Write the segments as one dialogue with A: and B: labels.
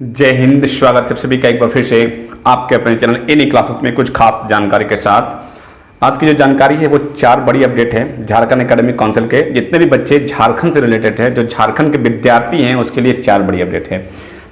A: जय हिंद। स्वागत है सभी का एक बार फिर से आपके अपने चैनल इन्हीं क्लासेस में कुछ खास जानकारी के साथ। आज की जो जानकारी है वो 4 बड़ी अपडेट है झारखंड एकेडमिक काउंसिल के। जितने भी बच्चे झारखंड से रिलेटेड है, जो झारखंड के विद्यार्थी हैं, उसके लिए 4 बड़ी अपडेट है।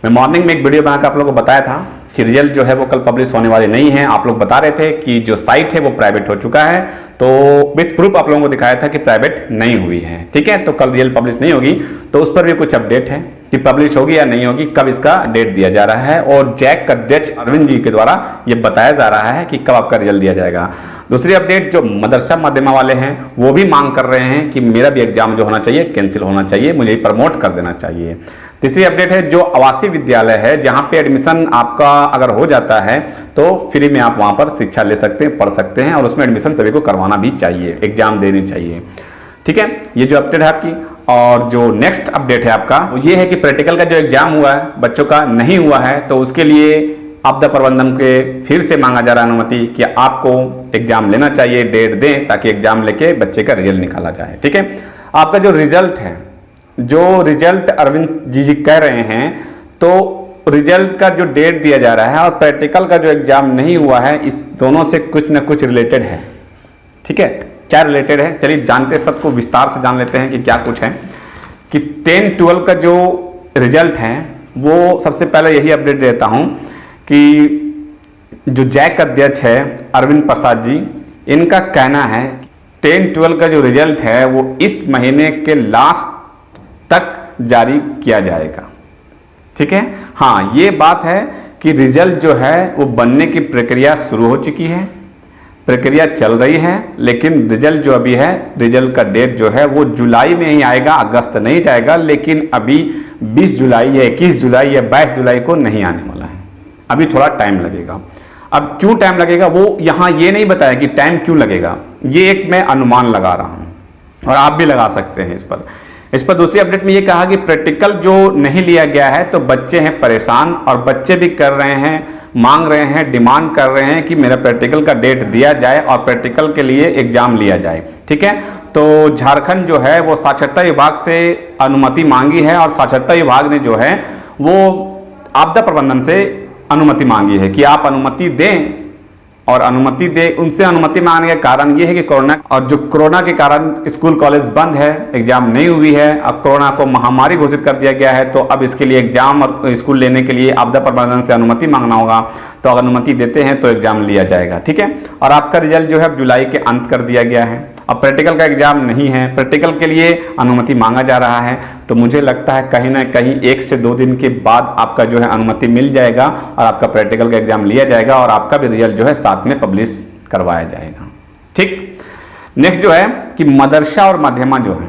A: मैं मॉर्निंग में एक वीडियो बनाकर आप लोगों को बताया था कि रिजल्ट जो है वो कल पब्लिश होने वाले नहीं है। आप लोग बता रहे थे कि जो साइट है वो प्राइवेट हो चुका है, तो विथ प्रूफ आप लोगों को दिखाया था कि प्राइवेट नहीं हुई है। ठीक है, तो कल रिजल्ट पब्लिश नहीं होगी, तो उस पर भी कुछ अपडेट है कि पब्लिश होगी या नहीं होगी, कब इसका डेट दिया जा रहा है। और जैक अध्यक्ष अरविंद जी के द्वारा ये बताया जा रहा है कि कब आपका रिजल्ट दिया जाएगा। दूसरी अपडेट, जो मदरसा माध्यमा वाले हैं वो भी मांग कर रहे हैं कि मेरा भी एग्जाम जो होना चाहिए कैंसिल होना चाहिए, मुझे प्रमोट कर देना चाहिए। तीसरी अपडेट है, जो आवासीय विद्यालय है जहां पे एडमिशन आपका अगर हो जाता है तो फ्री में आप वहां पर शिक्षा ले सकते हैं, पढ़ सकते हैं, और उसमें एडमिशन सभी को करवाना भी चाहिए, एग्जाम देनी चाहिए। ठीक है, ये जो अपडेट है आपकी। और जो नेक्स्ट अपडेट है आपका वो ये है कि प्रैक्टिकल का जो एग्जाम हुआ है बच्चों का नहीं हुआ है, तो उसके लिए आपदा प्रबंधन के फिर से मांगा जा रहा है अनुमति कि आपको एग्जाम लेना चाहिए, डेट दें ताकि एग्जाम लेके बच्चे का रिजल्ट निकाला जाए। ठीक है, आपका जो रिजल्ट है, जो रिजल्ट अरविंद जी कह रहे हैं, तो रिजल्ट का जो डेट दिया जा रहा है और प्रैक्टिकल का जो एग्जाम नहीं हुआ है, इस दोनों से कुछ ना कुछ रिलेटेड है। ठीक है, क्या रिलेटेड है चलिए जानते, सबको विस्तार से जान लेते हैं कि क्या कुछ है। कि 10-12 का जो रिजल्ट है वो सबसे पहले यही अपडेट देता हूं कि जो जैक अध्यक्ष है अरविंद प्रसाद जी, इनका कहना है 10-12 का जो रिजल्ट है वो इस महीने के लास्ट तक जारी किया जाएगा। ठीक है, हाँ ये बात है कि रिजल्ट जो है वो बनने की प्रक्रिया शुरू हो चुकी है, प्रक्रिया चल रही है, लेकिन रिजल्ट जो अभी है, रिजल्ट का डेट जो है वो जुलाई में ही आएगा, अगस्त नहीं जाएगा। लेकिन अभी 20 जुलाई या 21 जुलाई या 22 जुलाई को नहीं आने वाला है, अभी थोड़ा टाइम लगेगा। अब क्यों टाइम लगेगा वो यहाँ ये नहीं बताया कि टाइम क्यों लगेगा, ये एक मैं अनुमान लगा रहा हूँ और आप भी लगा सकते हैं इस पर। दूसरी अपडेट में ये कहा कि प्रैक्टिकल जो नहीं लिया गया है तो बच्चे हैं परेशान, और बच्चे भी कर रहे हैं, मांग रहे हैं, डिमांड कर रहे हैं कि मेरा प्रैक्टिकल का डेट दिया जाए और प्रैक्टिकल के लिए एग्जाम लिया जाए। ठीक है, तो झारखंड जो है वो साक्षरता विभाग से अनुमति मांगी है, और साक्षरता विभाग ने जो है वो आपदा प्रबंधन से अनुमति मांगी है कि आप अनुमति दें, और अनुमति दे। उनसे अनुमति मांगने का कारण ये है कि कोरोना, और जो कोरोना के कारण स्कूल कॉलेज बंद है, एग्जाम नहीं हुई है, अब कोरोना को महामारी घोषित कर दिया गया है, तो अब इसके लिए एग्जाम और स्कूल लेने के लिए आपदा प्रबंधन से अनुमति मांगना होगा। तो अगर अनुमति देते हैं तो एग्जाम लिया जाएगा। ठीक है, और आपका रिजल्ट जो है जुलाई के अंत कर दिया गया है। अब प्रैक्टिकल का एग्जाम नहीं है, प्रैक्टिकल के लिए अनुमति मांगा जा रहा है, तो मुझे लगता है कहीं ना कहीं 1 से 2 दिन के बाद आपका जो है अनुमति मिल जाएगा और आपका प्रैक्टिकल का एग्जाम लिया जाएगा और आपका भी रिजल्ट जो है साथ में पब्लिश करवाया जाएगा। ठीक, नेक्स्ट जो है कि मदरसा और माध्यमा जो है,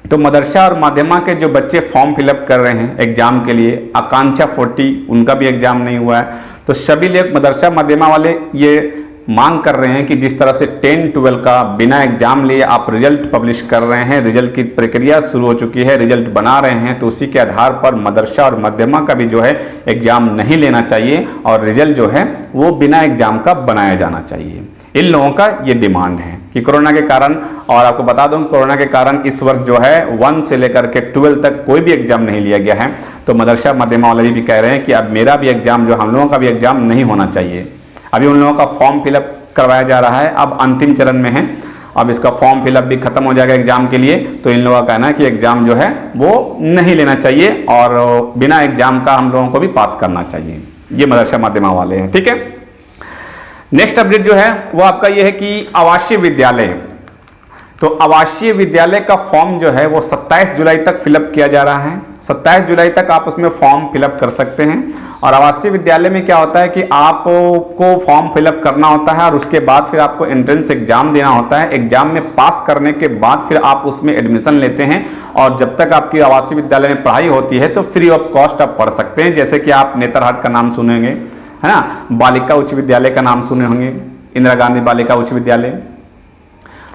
A: तो मदरसा और माध्यमा के जो बच्चे फॉर्म फिलअप कर रहे हैं एग्जाम के लिए, आकांक्षा 40 उनका भी एग्जाम नहीं हुआ है, तो सभी लोग मदरसा माध्यमा वाले ये मांग कर रहे हैं कि जिस तरह से 10-12 का बिना एग्जाम लिए आप रिजल्ट पब्लिश कर रहे हैं, रिजल्ट की प्रक्रिया शुरू हो चुकी है, रिजल्ट बना रहे हैं, तो उसी के आधार पर मदरसा और मध्यमा का भी जो है एग्जाम नहीं लेना चाहिए और रिजल्ट जो है वो बिना एग्जाम का बनाया जाना चाहिए। इन लोगों का ये डिमांड है कि कोरोना के कारण, और आपको बता दूं कोरोना के कारण इस वर्ष जो है 1 से लेकर के 12 तक कोई भी एग्जाम नहीं लिया गया है, तो मदरसा माध्यमा वाले भी कह रहे हैं कि अब मेरा भी एग्जाम, जो हम लोगों का भी एग्जाम नहीं होना चाहिए। अभी उन लोगों का फॉर्म फिलअप करवाया जा रहा है, अब अंतिम चरण में है, अब इसका फॉर्म फिलअप भी खत्म हो जाएगा एग्जाम के लिए, तो इन लोगों का कहना है कि एग्जाम जो है वो नहीं लेना चाहिए और बिना एग्जाम का हम लोगों को भी पास करना चाहिए। ये मदरसा माध्यमा वाले हैं। ठीक है, नेक्स्ट अपडेट जो है वो आपका ये है कि आवासीय विद्यालय, तो आवासीय विद्यालय का फॉर्म जो है वो 27 जुलाई तक फिलअप किया जा रहा है। 27 जुलाई तक आप उसमें फॉर्म फिलअप कर सकते हैं। और आवासीय विद्यालय में क्या होता है कि आपको फॉर्म फिलअप करना होता है और उसके बाद फिर आपको एंट्रेंस एग्जाम देना होता है। एग्जाम में पास करने के बाद फिर आप उसमें एडमिशन लेते हैं, और जब तक आपकी आवासीय विद्यालय में पढ़ाई होती है तो फ्री ऑफ कॉस्ट आप पढ़ सकते हैं। जैसे कि आप नेतरहाट का नाम सुनेंगे, है ना, बालिका उच्च विद्यालय का नाम सुने होंगे, इंदिरा गांधी बालिका उच्च विद्यालय,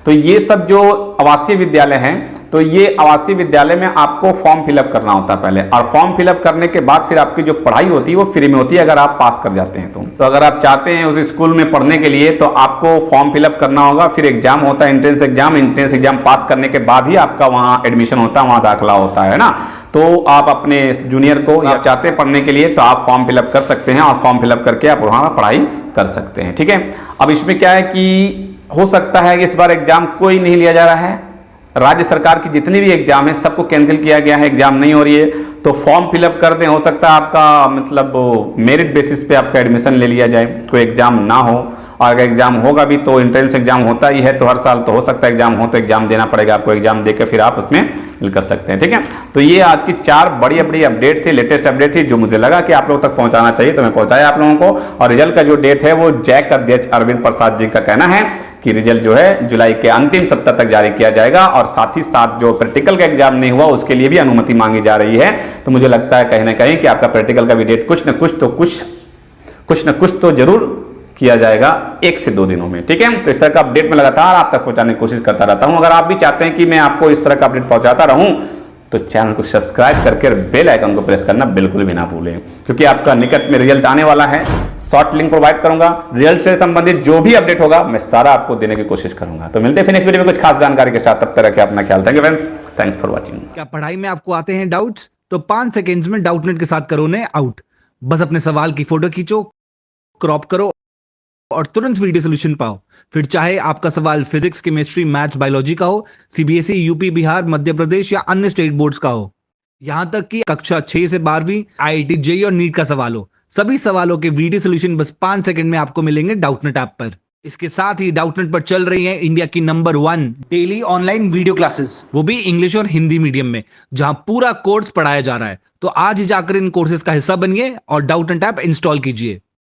A: तो ये सब जो आवासीय विद्यालय हैं तो ये आवासीय विद्यालय में आपको फॉर्म फिलअप करना होता है पहले, और फॉर्म फिलअप करने के बाद फिर आपकी जो पढ़ाई होती है वो फ्री में होती है अगर आप पास कर जाते हैं तो अगर आप चाहते हैं उस स्कूल में पढ़ने के लिए तो आपको फॉर्म फिलअप करना होगा, फिर एग्जाम होता है एंट्रेंस एग्जाम पास करने के बाद ही आपका वहां एडमिशन होता है, वहां दाखिला होता है ना। तो आप अपने जूनियर को आप चाहते हैं पढ़ने के लिए तो आप फॉर्म फिलअप कर सकते हैं और फॉर्म फिलअप करके आप वहां पढ़ाई कर सकते हैं, ठीक है। अब इसमें क्या है कि हो सकता है कि इस बार एग्जाम कोई नहीं लिया जा रहा है, राज्य सरकार की जितनी भी एग्जाम है सबको कैंसिल किया गया है, एग्जाम नहीं हो रही है, तो फॉर्म फिलअप कर दें। हो सकता है आपका मतलब मेरिट बेसिस पे आपका एडमिशन ले लिया जाए, कोई एग्जाम ना हो, और अगर एग्जाम होगा भी तो एंट्रेंस एग्जाम होता ही है तो हर साल तो हो सकता है एग्जाम हो तो एग्जाम देना पड़ेगा आपको, एग्जाम देकर फिर आप उसमें फिल कर सकते हैं, ठीक है। तो ये आज की 4 बड़ी बड़ी अपडेट थी, लेटेस्ट अपडेट थी जो मुझे लगा कि आप लोगों तक पहुंचाना चाहिए तो मैं पहुंचाया आप लोगों को। और रिजल्ट का जो डेट है वो जैक अध्यक्ष अरविंद प्रसाद जी का कहना है कि रिजल्ट जो है जुलाई के अंतिम सप्ताह तक जारी किया जाएगा, और साथ ही साथ जो प्रैक्टिकल का एग्जाम नहीं हुआ उसके लिए भी अनुमति मांगी जा रही है। तो मुझे लगता है कहीं ना कहीं कि आपका प्रैक्टिकल का भी डेट कुछ न कुछ तो जरूर किया जाएगा 1 से 2 दिनों में, ठीक है। तो इस तरह का अपडेट मैं लगातार आप तक पहुंचाने की कोशिश करता रहता हूं। अगर आप भी चाहते हैं कि मैं आपको इस तरह का अपडेट पहुंचाता रहूं तो चैनल को सब्सक्राइब करके बेल आइकन को प्रेस करना बिल्कुल भी ना भूलें, क्योंकि आपका निकट में रिजल्ट आने वाला है। शॉर्ट लिंक प्रोवाइड करूंगा, रिजल्ट से संबंधित जो भी अपडेट होगा मैं सारा आपको देने की कोशिश करूंगा। तो मिलते हैं फिर नेक्स्ट वीडियो में कुछ खास जानकारी के साथ, तब तक रखिए अपना ख्याल। Thank you friends, thanks for watching.
B: क्या पढ़ाई में आपको आते हैं डाउट्स? तो 5 सेकेंड्स में डाउटनेट के साथ करो उन्हें आउट। बस अपने सवाल की फोटो खींचो, क्रॉप करो और तुरंत वीडियो सोल्यूशन पाओ। फिर चाहे आपका सवाल फिजिक्स, केमिस्ट्री, मैथ्स, बायोलॉजी का हो, सीबीएसई, यूपी, बिहार, मध्य प्रदेश या अन्य स्टेट बोर्ड्स का हो, यहां तक कि कक्षा 6 से 12वीं, आईआईटी, जेईई और नीट का सवाल हो, सभी सवालों के वीडियो सोल्यूशन बस 5 सेकंड में आपको मिलेंगे डाउटनेट ऐप पर। इसके साथ ही डाउटनेट पर चल रही है इंडिया की number 1 daily online video classes, वो भी इंग्लिश और हिंदी मीडियम में, जहां पूरा कोर्स पढ़ाया जा रहा है। तो आज ही जाकर इन कोर्सेज का हिस्सा बनिए और डाउटनेट ऐप इंस्टॉल कीजिए।